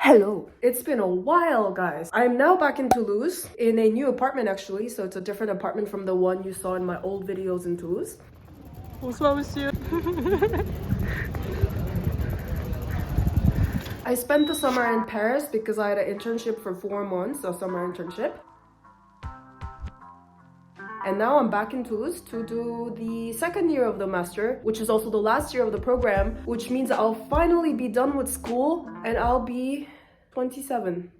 Hello! It's been a while, guys. I'm now back in Toulouse in a new apartment actually, so it's a different apartment from the one you saw in my old videos in Toulouse. Bonsoir, monsieur. I spent the summer in Paris because I had an internship for 4 months, a summer internship. And now I'm back in Toulouse to do the second year of the master, which is also the last year of the program, which means I'll finally be done with school and I'll be 27.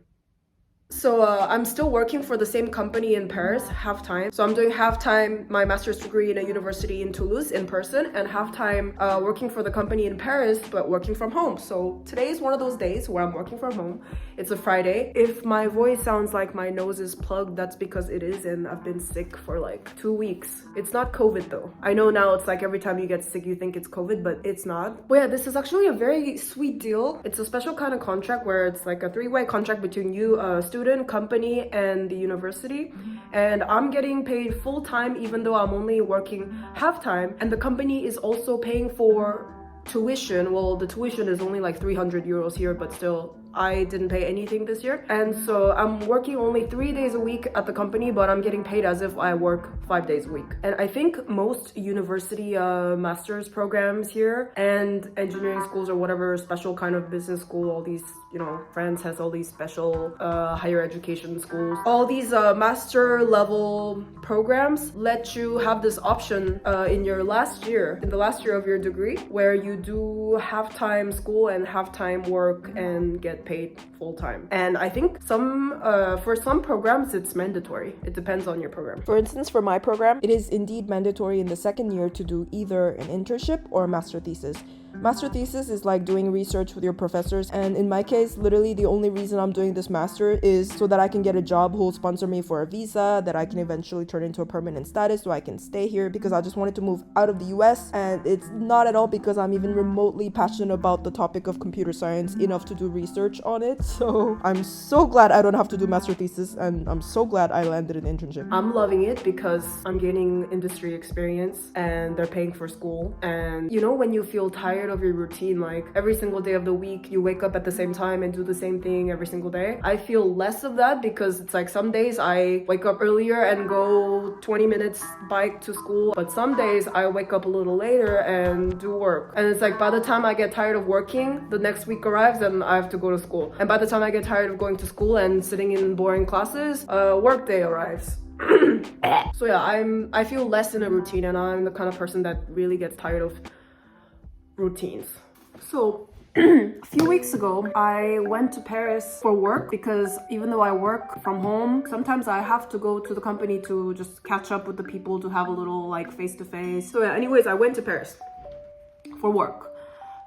So I'm still working for the same company in Paris, half-time. So I'm doing half-time my master's degree in a university in Toulouse in person and half-time working for the company in Paris, but working from home. So today is one of those days where I'm working from home. It's a Friday. If my voice sounds like my nose is plugged, that's because it is, and I've been sick for like 2 weeks. It's not COVID though. I know now it's like every time you get sick you think it's COVID, but it's not. But yeah, this is actually a very sweet deal. It's a special kind of contract where it's like a 3-way contract between you, student, company, and the university. And I'm getting paid full-time even though I'm only working half-time, and the company is also paying for tuition. Well, the tuition is only like 300 euros here, but still I didn't pay anything this year. And so I'm working only 3 days a week at the company, but I'm getting paid as if I work 5 days a week. And I think most university master's programs here and engineering schools or whatever special kind of business school, all these, you know, France has all these special higher education schools. All these master level programs let you have this option in your last year, in the last year of your degree, where you do half-time school and half-time work and get paid full-time. And I think for some programs it's mandatory. It depends on your program. For instance, for my program, it is indeed mandatory in the second year to do either an internship or a master thesis. Master thesis is like doing research with your professors, and in my case, literally the only reason I'm doing this master is so that I can get a job who will sponsor me for a visa, that I can eventually turn into a permanent status so I can stay here, because I just wanted to move out of the US. And it's not at all because I'm even remotely passionate about the topic of computer science enough to do research on it. So I'm so glad I don't have to do master thesis, and I'm so glad I landed an internship. I'm loving it because I'm gaining industry experience and they're paying for school. And you know, when you feel tired of your routine, like every single day of the week you wake up at the same time and do the same thing every single day, I feel less of that because it's like some days I wake up earlier and go 20 minutes bike to school, but some days I wake up a little later and do work. And it's like by the time I get tired of working, the next week arrives and I have to go to school. And by the time I get tired of going to school and sitting in boring classes, work day arrives. So yeah, I feel less in a routine, and I'm the kind of person that really gets tired of routines. So a few weeks ago I went to Paris for work because even though I work from home, sometimes I have to go to the company to just catch up with the people, to have a little like face-to-face. So yeah, anyways, I went to Paris for work.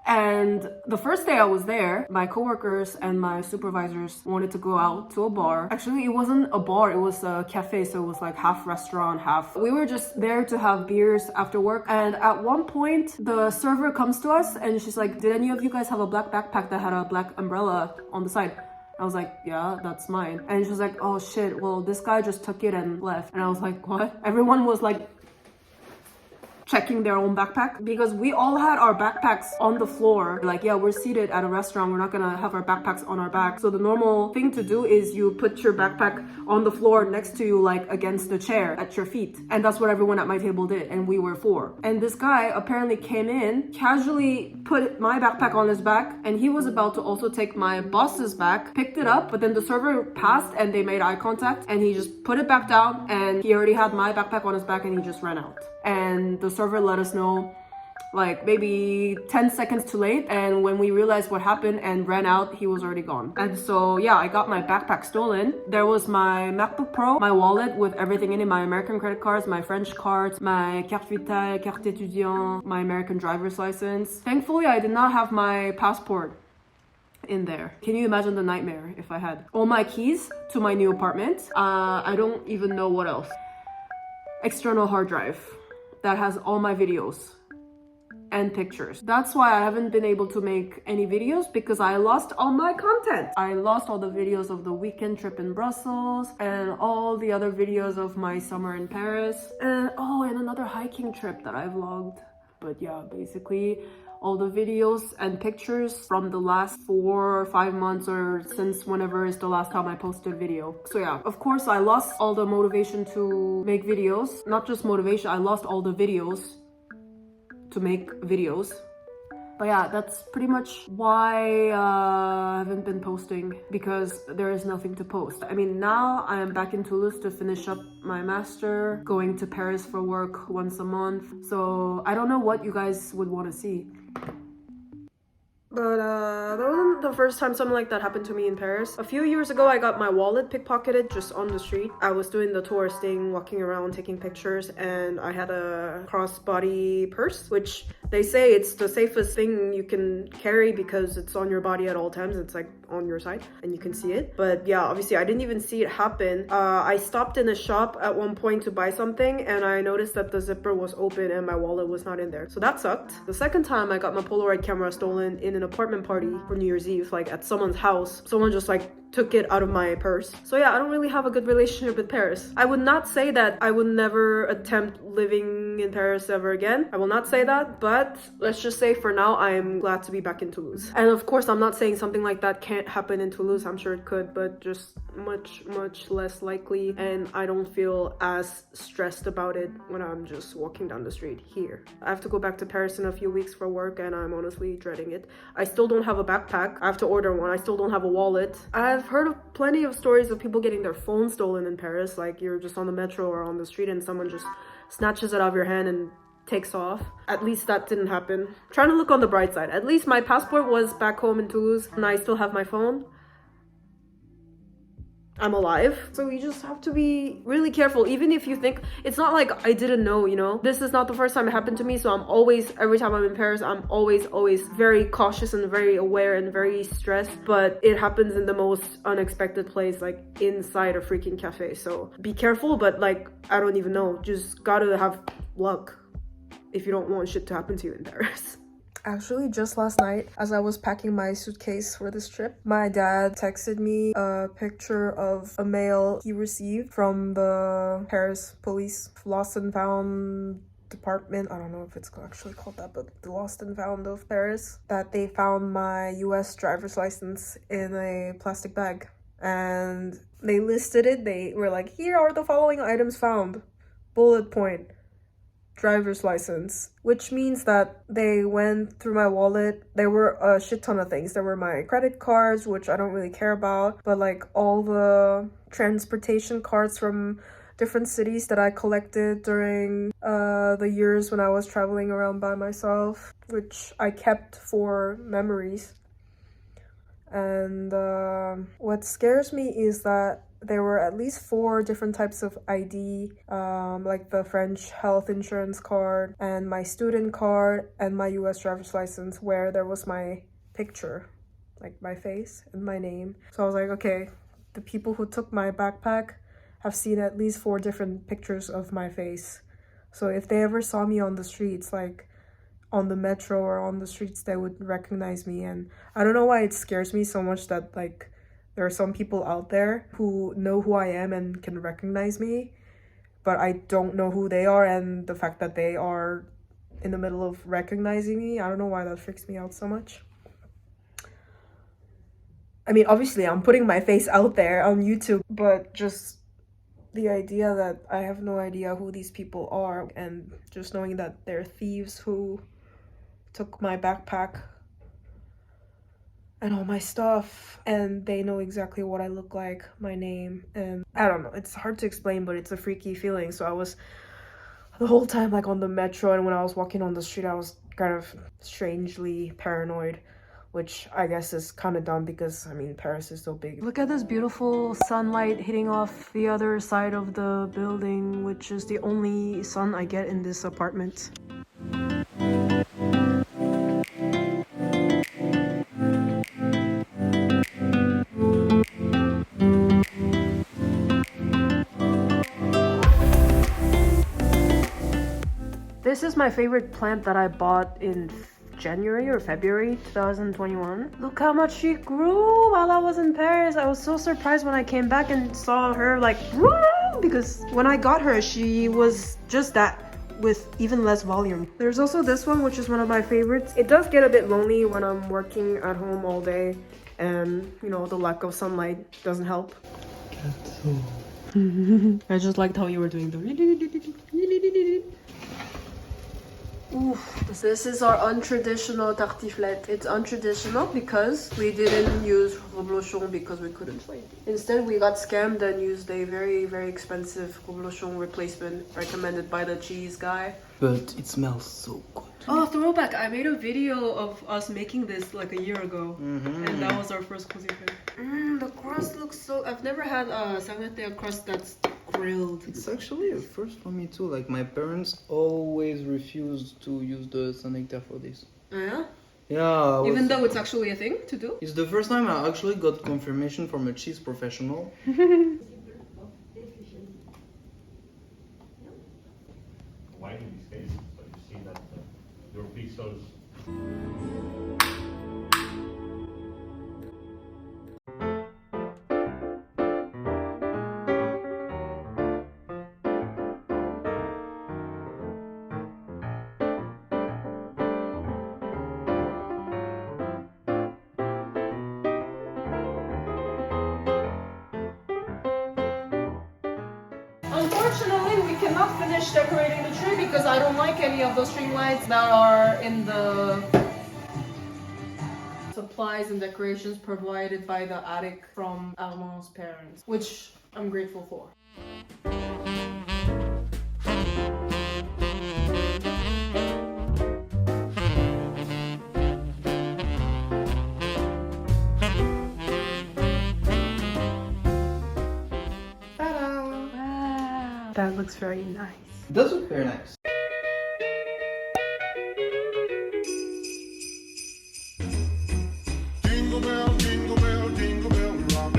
And the first day I was there, my coworkers and my supervisors wanted to go out to a bar. Actually, it wasn't a bar, it was a cafe, so it was like half restaurant, half. We were just there to have beers after work. And at one point, the server comes to us and she's like, "Did any of you guys have a black backpack that had a black umbrella on the side?" I was like, "Yeah, that's mine." And she was like, "Oh shit, well, this guy just took it and left." And I was like, "What?" Everyone was like checking their own backpack because we all had our backpacks on the floor. Like, yeah, we're seated at a restaurant, we're not gonna have our backpacks on our back. So the normal thing to do is you put your backpack on the floor next to you, like against the chair at your feet. And that's what everyone at my table did, and we were 4. And this guy apparently came in, casually put my backpack on his back, and he was about to also take my boss's bag, picked it up, but then the server passed and they made eye contact, and he just put it back down, and he already had my backpack on his back and he just ran out. And the server let us know like maybe 10 seconds too late, and when we realized what happened and ran out, he was already gone. And so yeah, I got my backpack stolen. There was my MacBook Pro, my wallet with everything in it, my American credit cards, my French cards, my carte vitale, carte étudiant, my American driver's license. Thankfully I did not have my passport in there. Can you imagine the nightmare if I had? All my keys to my new apartment. I don't even know what else. External hard drive that has all my videos and pictures. That's why I haven't been able to make any videos, because I lost all my content. I lost all the videos of the weekend trip in Brussels and all the other videos of my summer in Paris, and another hiking trip that I vlogged. But yeah, basically all the videos and pictures from the last 4 or 5 months or since whenever is the last time I posted a video. So yeah, of course I lost all the motivation to make videos. Not just motivation, I lost all the videos to make videos. But yeah, that's pretty much why I haven't been posting, because there is nothing to post. I mean, now I am back in Toulouse to finish up my master, going to Paris for work once a month. So I don't know what you guys would want to see. But that wasn't the first time something like that happened to me in Paris. A few years ago, I got my wallet pickpocketed just on the street. I was doing the tourist thing, walking around, taking pictures, and I had a crossbody purse, which they say it's the safest thing you can carry because it's on your body at all times. It's like on your side and you can see it. But yeah, obviously I didn't even see it happen. I stopped in a shop at one point to buy something and I noticed that the zipper was open and my wallet was not in there. So that sucked. The second time I got my Polaroid camera stolen in an apartment party for New Year's Eve, like at someone's house. Someone just like took it out of my purse. So yeah, I don't really have a good relationship with Paris. I would not say that I would never attempt living in Paris ever again. I will not say that, but let's just say for now, I am glad to be back in Toulouse. And of course, I'm not saying something like that can't happen in Toulouse. I'm sure it could, but just much less likely. And I don't feel as stressed about it when I'm just walking down the street here. I have to go back to Paris in a few weeks for work and I'm honestly dreading it. I still don't have a backpack. I have to order one. I still don't have a wallet. I've heard of plenty of stories of people getting their phone stolen in Paris. Like you're just on the metro or on the street and someone just snatches it out of your hand and takes off. At least that didn't happen. Trying to look on the bright side. At least my passport was back home in Toulouse and I still have my phone. I'm alive. So you just have to be really careful. Even if you think, it's not like I didn't know, you know? This is not the first time it happened to me. So I'm always, every time I'm in Paris, I'm always very cautious and very aware and very stressed. But it happens in the most unexpected place, like inside a freaking cafe. So be careful, but like, I don't even know. Just gotta have luck if you don't want shit to happen to you in Paris. Actually, just last night, as I was packing my suitcase for this trip, my dad texted me a picture of a mail he received from the Paris police lost and found department. I don't know if it's actually called that, but the lost and found of Paris, that they found my US driver's license in a plastic bag. And they listed it. They were like, here are the following items found. Bullet point. Driver's license, which means that they went through my wallet. There were a shit ton of things. There were my credit cards, which I don't really care about, but like all the transportation cards from different cities that I collected during the years when I was traveling around by myself, which I kept for memories. And what scares me is that there were at least 4 different types of ID, like the French health insurance card and my student card and my US driver's license, where there was my picture, like my face and my name. So I was like, okay, the people who took my backpack have seen at least 4 different pictures of my face. So if they ever saw me on the streets, like on the metro or on the streets, they would recognize me. And I don't know why it scares me so much that like there are some people out there who know who I am and can recognize me, but I don't know who they are, and the fact that they are in the middle of recognizing me, I don't know why that freaks me out so much. I mean, obviously I'm putting my face out there on YouTube, but just the idea that I have no idea who these people are, and just knowing that they're thieves who took my backpack and all my stuff, and they know exactly what I look like, my name, and I don't know, it's hard to explain, but it's a freaky feeling. So I was the whole time like on the metro, and when I was walking on the street, I was kind of strangely paranoid, which I guess is kind of dumb because I mean Paris is so big. Look at this beautiful sunlight hitting off the other side of the building, which is the only sun I get in this apartment. This is my favorite plant that I bought in January or February 2021. Look how much she grew while I was in Paris. I was so surprised when I came back and saw her like, woo! Because when I got her, she was just that with even less volume. There's also this one, which is one of my favorites. It does get a bit lonely when I'm working at home all day and, you know, the lack of sunlight doesn't help. I just liked how you were doing the... Oof. This is our untraditional tartiflette. It's untraditional because we didn't use reblochon because we couldn't find it. Instead, we got scammed and used a very, very expensive reblochon replacement recommended by the cheese guy. But it smells so good. Oh, throwback! I made a video of us making this like a year ago, and that was our first cuisine. The crust looks so... I've never had a Saint-Étienne crust that's grilled. It's actually a first for me too. Like my parents always refused to use the Saint-Étienne for this. Oh, yeah? Yeah. Even though it's actually a thing to do? It's the first time I actually got confirmation from a cheese professional. Widening these cases, so you see that your pizzas. Unfortunately, we cannot finish decorating the tree because I don't like any of those string lights that are in the supplies and decorations provided by the attic from Armand's parents, which I'm grateful for. That looks very nice. It does look very nice. Jingle bell, jingle bell, jingle bell rock.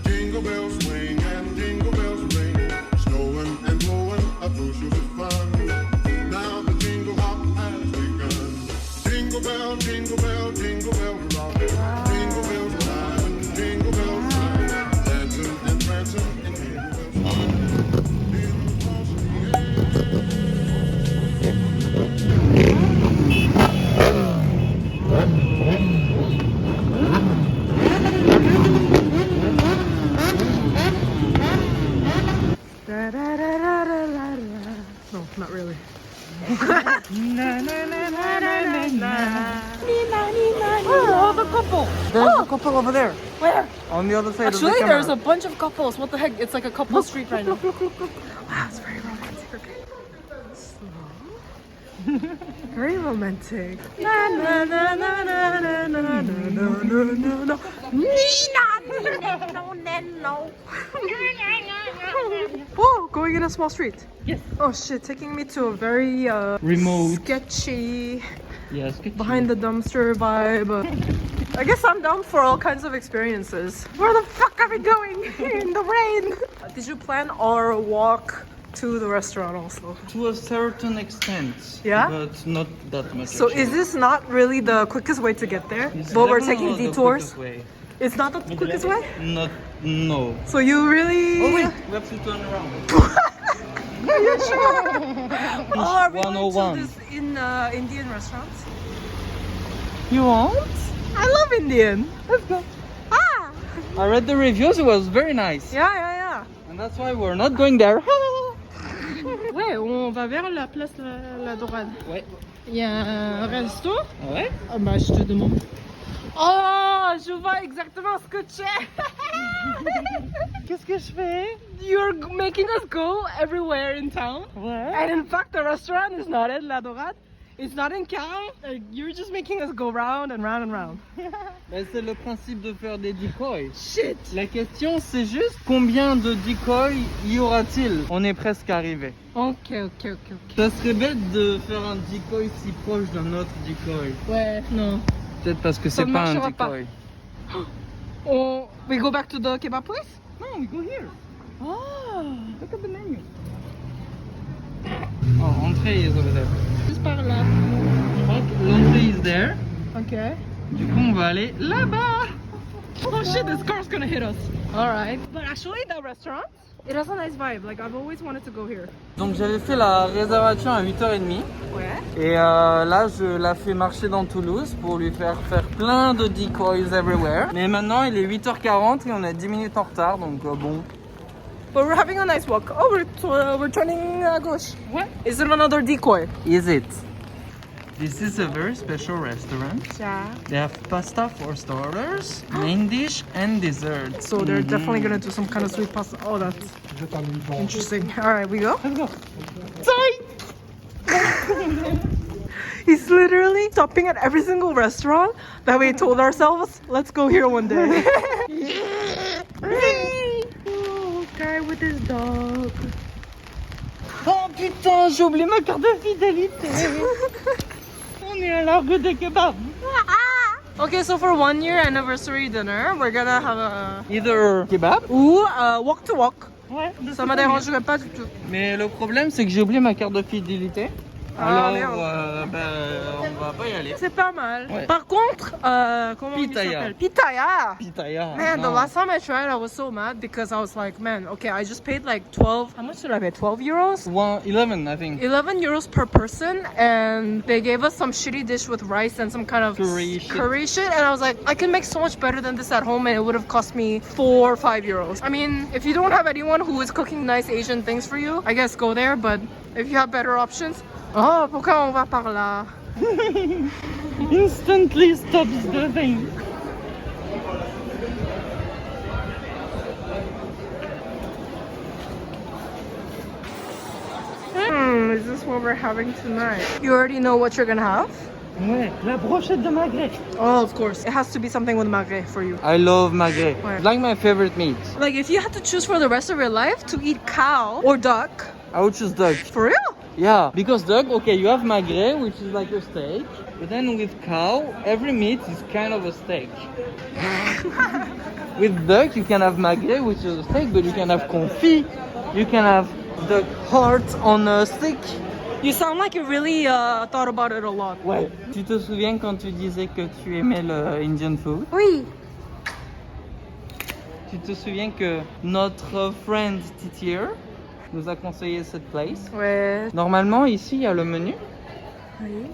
Jingle bells swing and jingle bells ring. Snowing and blowing up bushels of fun. Now the jingle hop has begun. Jingle bell, jingle bell, jingle bell rock. Jingle bells ride, jingle bells ride. Dancing and prancing and jingle bells ride. No, not really. Oh, the couple! There's a couple over there. Where? On the other side of the Actually, camera. there's a bunch of couples. What the heck? It's like a couple street right now. Wow, it's very romantic. Okay. Slow. Very romantic. Na na na na na na na na na na na. Oh, going in a small street. Yes. Oh shit, taking me to a very Remote. sketchy, Yes. behind the dumpster vibe. I guess I'm down for all kinds of experiences. Where the fuck are we going in the rain? Did you plan our walk to the restaurant also? To a certain extent. Yeah? But not that much. So actually. is this not really the quickest way to get there? It's But we're definitely taking not the detours? quickest way. It's not the quickest way? Not. No. So you really... Oh wait, we have to turn around. Are you sure? Oh, are we going 101. to this Indian restaurant? You want? I love Indian. Let's go. Ah! I read the reviews, it was very nice. Yeah, yeah, And that's why we're not going there. yeah. Ouais, on va vers la place la Dorade. Ouais. Il y a un resto. Ouais. Ah bah, je te demande. Oh, je vois exactement ce que tu es. Qu'est-ce que je fais? You're making us go everywhere in town. Ouais. And in fact, the restaurant is not at La Dorade. It's not in Caen. Like, you're just making us go round and round and round. Ben, c'est le principe de faire des decoys. Shit. La question c'est juste combien de decoys y aura-t-il? On est presque arrivé. Ok. Ça serait bête de faire un decoy si proche d'un autre decoy. Ouais, non. Peut-être parce que Ça c'est pas un marchera pas. decoy. We go back to the kebab place? No, we go here. Oh. Look at the menu. Oh, entrée is over there. Juste par là. Je crois que l'entrée is there. Ok. Du coup, on va aller là-bas. Oh shit, this car's gonna hit us. Alright. But actually, the restaurant It has a nice vibe. Like I've always wanted to go here. Donc j'avais fait la réservation à 8h30. Ouais. Et là, je la fais marcher dans Toulouse pour lui faire plein de decoys everywhere. Mais maintenant, il est 8h40 et on est 10 minutes en retard, donc bon. But we're having a nice walk. Oh, we're turning à gauche. What? Is it another decoy? Is it? This is a very special restaurant. Yeah. They have pasta for starters, main dish, and dessert. So they're definitely gonna do some kind of sweet pasta. Oh, that's interesting. All right, we go. Let's go. Sorry. He's literally stopping at every single restaurant that we told ourselves, let's go here one day. Oh, guy with his dog. Oh putain, j'ai oublié ma carte de fidélité. On est à l'arbre de kebab. Okay, so for 1 year anniversary dinner, we're gonna have a Either kebab. ou walk to walk. Ouais. Ça me dérangerait pas du tout. Mais le problème, c'est que j'ai oublié ma carte de fidélité. Ah, Alors, merde. on va pas y aller. C'est pas mal. Ouais. Par contre, comment il Pitaya. s'appelle? Pitaya. Pitaya. Man, the non. last time I tried, I was so mad because I was like, man, okay, I just paid like 12. How much did I pay? 12 euros? 11, I think. 11 euros per person, and they gave us some shitty dish with rice and some kind of Curry shit. and I was like, I can make so much better than this at home, and it would have cost me 4 or 5 euros. I mean, if you don't have anyone who is cooking nice Asian things for you, I guess go there, but if you have better options. Oh, pourquoi on va par là? Instantly stops the thing. Is this what we're having tonight? You already know what you're gonna have? Ouais, la brochette de magret. Oh, of course. It has to be something with magret for you. I love magret. Ouais. Like my favorite meat. Like, if you had to choose for the rest of your life to eat cow or duck, I would choose duck. for real? Yeah, because duck, okay, you have magret, which is like a steak. But then with cow, every meat is kind of a steak. With duck, you can have magret, which is a steak, but you can have confit. You can have duck heart on a stick. You sound like you really thought about it a lot. Ouais. Tu te souviens quand tu disais que tu aimais le Indian food? Oui. Tu te souviens que notre friend Titier nous a conseillé cette place? Ouais. Normalement, ici, il y a le menu. Oui.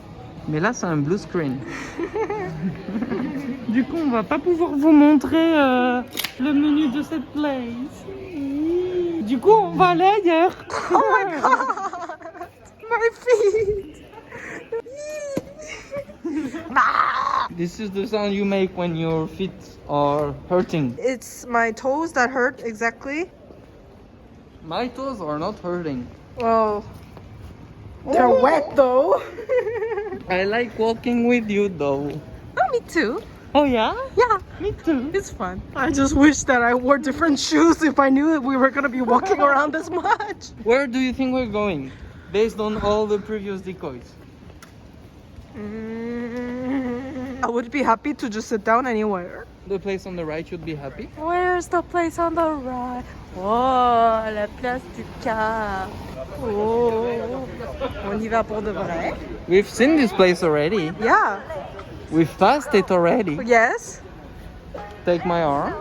Mais là, c'est un blue screen. Du coup, on va pas pouvoir vous montrer le menu de cette place. Du coup, on va aller ailleurs. Oh my god! My feet! This is the sound you make when your feet are hurting. It's my toes that hurt, exactly. My toes are not hurting. Well, they're wet though. I like walking with you though. Oh, me too. Oh yeah? Yeah, Me too. it's fun. I just wish that I wore different shoes if I knew that we were gonna be walking around this much. Where do you think we're going? Based on all the previous decoys. I would be happy to just sit down anywhere. The place on the right should be happy. Where's the place on the right? Oh, la place du Cap. Oh, on y va pour de vrai? We've seen this place already. Yeah. We've passed it already. Yes. Take my arm.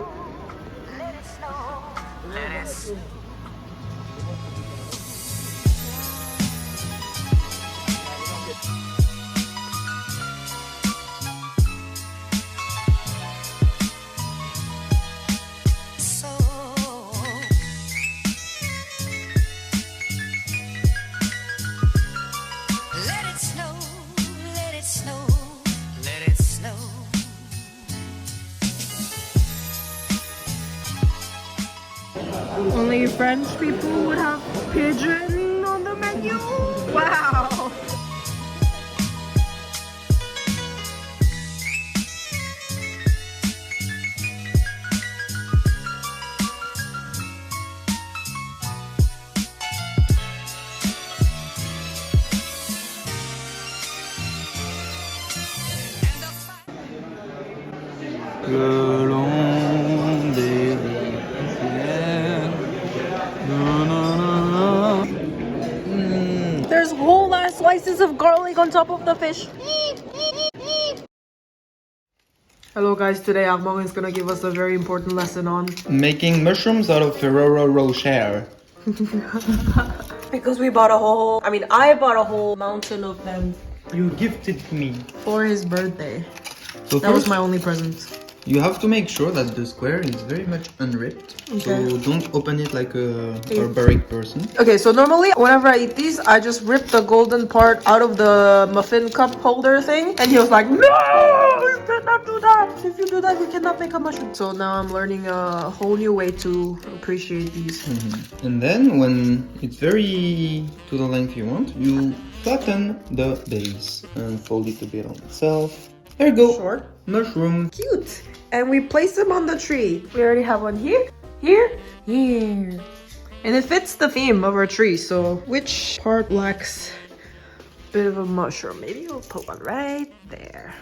Let it snow, let it snow, let it snow. Only French people would have pigeon on the menu. Wow. Le long des rivières. There's whole ass slices of garlic on top of the fish. Hello guys, today Armand is gonna give us a very important lesson on Making mushrooms out of Ferrero Rocher. because we bought a whole, I bought a whole mountain of them You gifted me. for his birthday. So That was first, my only present. you have to make sure that the square is very much unripped. Okay. So don't open it like a barbaric person. Okay, so normally whenever I eat these, I just rip the golden part out of the muffin cup holder thing. And he was like, no, you cannot do that. If you do that, you cannot make a mushroom. So now I'm learning a whole new way to appreciate these. And then when it's very to the length you want, you flatten the base and fold it a bit on itself. There you go. Short. Mushroom. Cute. And we place them on the tree. We already have one here, here. And it fits the theme of our tree. So which part lacks a bit of a mushroom? Maybe we'll put one right there.